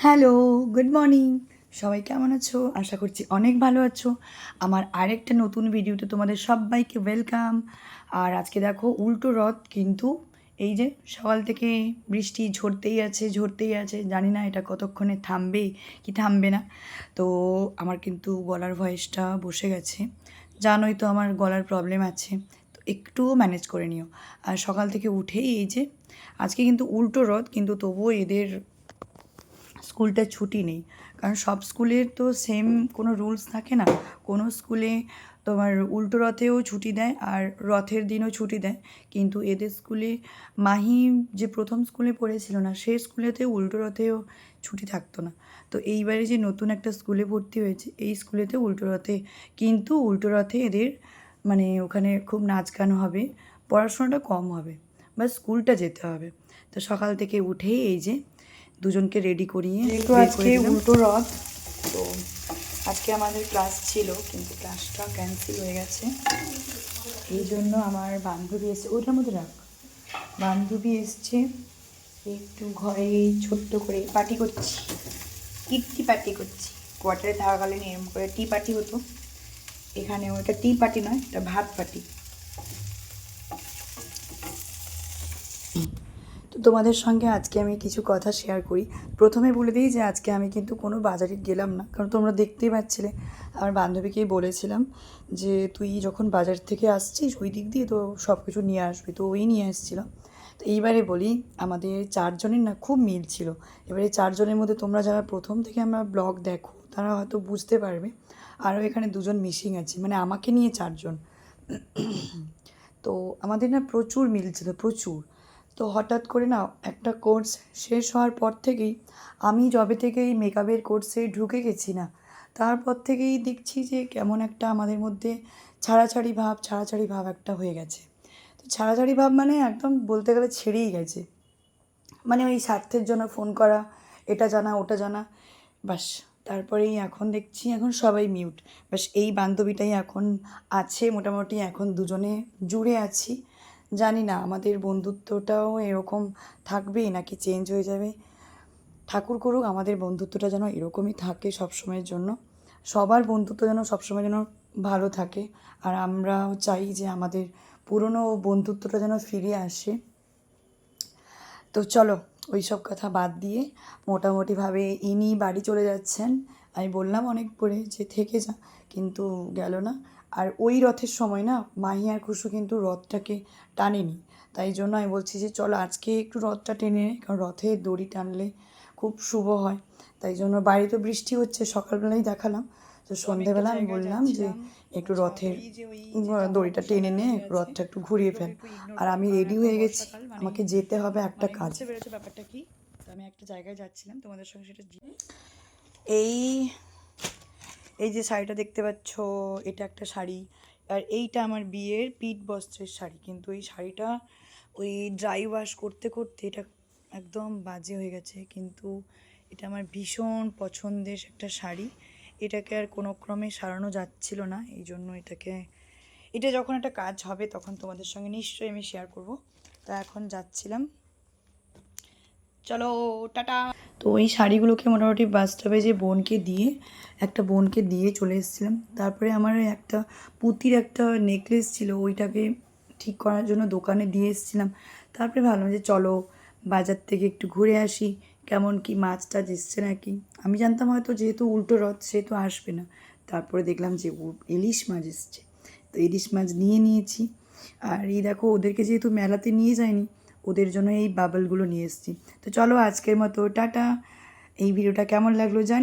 Hello, good morning. সবাই কেমন আছো? আশা করছি অনেক ভালো আছো। আমার আরেকটা নতুন ভিডিওতে তোমাদের সবাইকে ওয়েলকাম। আর আজকে দেখো উল্টো রথ, কিন্তু এই যে সকাল থেকে বৃষ্টি ঝরতেই আছে ঝরতেই আছে, জানি না এটা কতক্ষণে থামবে কি থামবে না। তো আমার কিন্তু গলার ভয়েসটা বসে গেছে, জানোই তো আমার গলার প্রবলেম আছে, তো একটু ম্যানেজ করে নিও। আর সকাল থেকে উঠেই এই যে আজকে কিন্তু উল্টো রথ, কিন্তু তবুও এদের স্কুলটা ছুটি নেই, কারণ সব স্কুলের তো সেম কোনো রুলস থাকে না। কোনো স্কুলে তোমার উল্টো রথেও ছুটি দেয় আর রথের দিনও ছুটি দেয়, কিন্তু এদের স্কুলে মাহি যে প্রথম স্কুলে পড়েছিল না, সেই স্কুলেতেও উল্টো রথেও ছুটি থাকতো না। তো এইবারে যে নতুন একটা স্কুলে ভর্তি হয়েছে, এই স্কুলেতে উল্টো রথে, কিন্তু উল্টো রথে এদের মানে ওখানে খুব নাচ গান হবে, পড়াশোনাটা কম হবে, বা স্কুলটা যেতে হবে। তো সকাল থেকে উঠেই এই যে দুজনকে রেডি করিয়ে যেহেতু আজকে উল্টো রথ, তো আজকে আমাদের ক্লাস ছিল, কিন্তু ক্লাসটা ক্যান্সেল হয়ে গেছে। এই জন্য আমার বান্ধবী এসছে, ওইটার মধ্যে রাখ, বান্ধবী এসছে, একটু ঘরে ছোট্ট করে পার্টি করছি, কিট্টি পার্টি করছি। কোয়ার্টারে থাকাকালীন এরম করে টি পার্টি হতো, এখানে ওটা টি পার্টি নয়, এটা ভাত পার্টি। তো তোমাদের সঙ্গে আজকে আমি কিছু কথা শেয়ার করি। প্রথমে বলে দিই যে আজকে আমি কিন্তু কোনো বাজারে গেলাম না, কারণ তোমরা দেখতেই পাচ্ছিলে। আমার বান্ধবীকেই বলেছিলাম যে তুই যখন বাজার থেকে আসছিস ওই দিক দিয়ে তো সব কিছু নিয়ে আসবি, তো ওই নিয়ে আসছিলো। তো এইবারে বলি, আমাদের চারজনের না খুব মিল ছিল। এবারে চারজনের মধ্যে তোমরা যারা প্রথম থেকে আমার ব্লগ দেখো তারা হয়তো বুঝতে পারবে, আরও এখানে দুজন মিসিং আছে, মানে আমাকে নিয়ে চারজন। তো আমাদের না প্রচুর মিল ছিল, প্রচুর। তো হঠাৎ করে না একটা কোর্স শেষ হওয়ার পর থেকেই, আমি যবে থেকে এই মেকআপের কোর্সে ঢুকে গেছি না, তারপর থেকেই দেখছি যে কেমন একটা আমাদের মধ্যে ছাড়াছাড়ি ভাব একটা হয়ে গেছে। তো ছাড়াছাড়ি ভাব মানে একদম বলতে গেলে ছেড়েই গেছে, মানে ওই স্বার্থের জন্য ফোন করা, এটা জানা ওটা জানা, বাস। তারপরেই এখন দেখছি এখন সবাই মিউট, বাস এই বান্ধবীটাই এখন আছে মোটামুটি, এখন দুজনে জুড়ে আছি। জানি না আমাদের বন্ধুত্বটাও এরকম থাকবে নাকি চেঞ্জ হয়ে যাবে। ঠাকুর করুক আমাদের বন্ধুত্বটা যেন এরকমই থাকে সবসময়ের জন্য, সবার বন্ধুত্ব যেন সবসময় যেন ভালো থাকে। আর আমরাও চাই যে আমাদের পুরনো বন্ধুত্বটা যেন ফিরে আসে। তো চলো ওই সব কথা বাদ দিয়ে মোটামুটিভাবে ইনি বাড়ি চলে যাচ্ছেন। আমি বললাম অনেক করে যে থেকে যা, কিন্তু গেল না। আর ওই রথের সময় না মাহি আর খুশু কিন্তু রথটাকে টানেনি, তাই জন্য আমি বলছি যে চলো আজকে একটু রথটা টেনে নে, কারণ রথের দড়ি টানলে খুব শুভ হয়। তাই জন্য বাইরে তো বৃষ্টি হচ্ছে, সকালবেলায় দেখালাম। তো সন্ধেবেলা আমি বললাম যে একটু রথের দড়িটা টেনে নে, রথটা একটু ঘুরিয়ে ফেল। আর আমি রেডি হয়ে গেছি, আমাকে যেতে হবে একটা কাজে। বেরোচ্ছে ব্যাপারটা কি, তো আমি একটা জায়গায় যাচ্ছিলাম, তোমাদের সঙ্গে সেটা এই এই যে শাড়িটা দেখতে পাচ্ছ, এটা একটা শাড়ি। আর এইটা আমার বিয়ের পিঠ বস্ত্রের শাড়ি, কিন্তু এই শাড়িটা ওই ড্রাই ওয়াশ করতে করতে এটা একদম বাজে হয়ে গেছে, কিন্তু এটা আমার ভীষণ পছন্দের একটা শাড়ি। এটাকে আর কোনো ক্রমে সারানো যাচ্ছিল না, এই জন্য এটা যখন একটা কাজ হবে তখন তোমাদের সঙ্গে নিশ্চয়ই আমি শেয়ার করব। তা এখন যাচ্ছিলাম, চলো টাটা। তো ওই শাড়িগুলোকে মোটামুটি বাস স্টপে যে বোনকে দিয়ে চলে এসেছিলাম। তারপরে আমার একটা পুঁতির একটা নেকলেস ছিল, ওইটাকে ঠিক করার জন্য দোকানে দিয়ে এসেছিলাম। তারপরে ভাবলাম যে চলো বাজার থেকে একটু ঘুরে আসি, কেমন কি মাছ টাছ এসছে নাকি। আমি জানতাম হয়তো যেহেতু উল্টো রথ সেহেতু আসবে না, তারপরে দেখলাম যে ইলিশ মাছ এসছে, তো ইলিশ মাছ নিয়ে নিয়েছি। আর এই দেখো ওদেরকে যেহেতু মেলাতে নিয়ে যায়নি, ওদের জন্য এই বাবলগুলো নিয়ে এসেছি। তো চলো আজকের মতো টাটা। এই ভিডিওটা কেমন লাগলো জানি।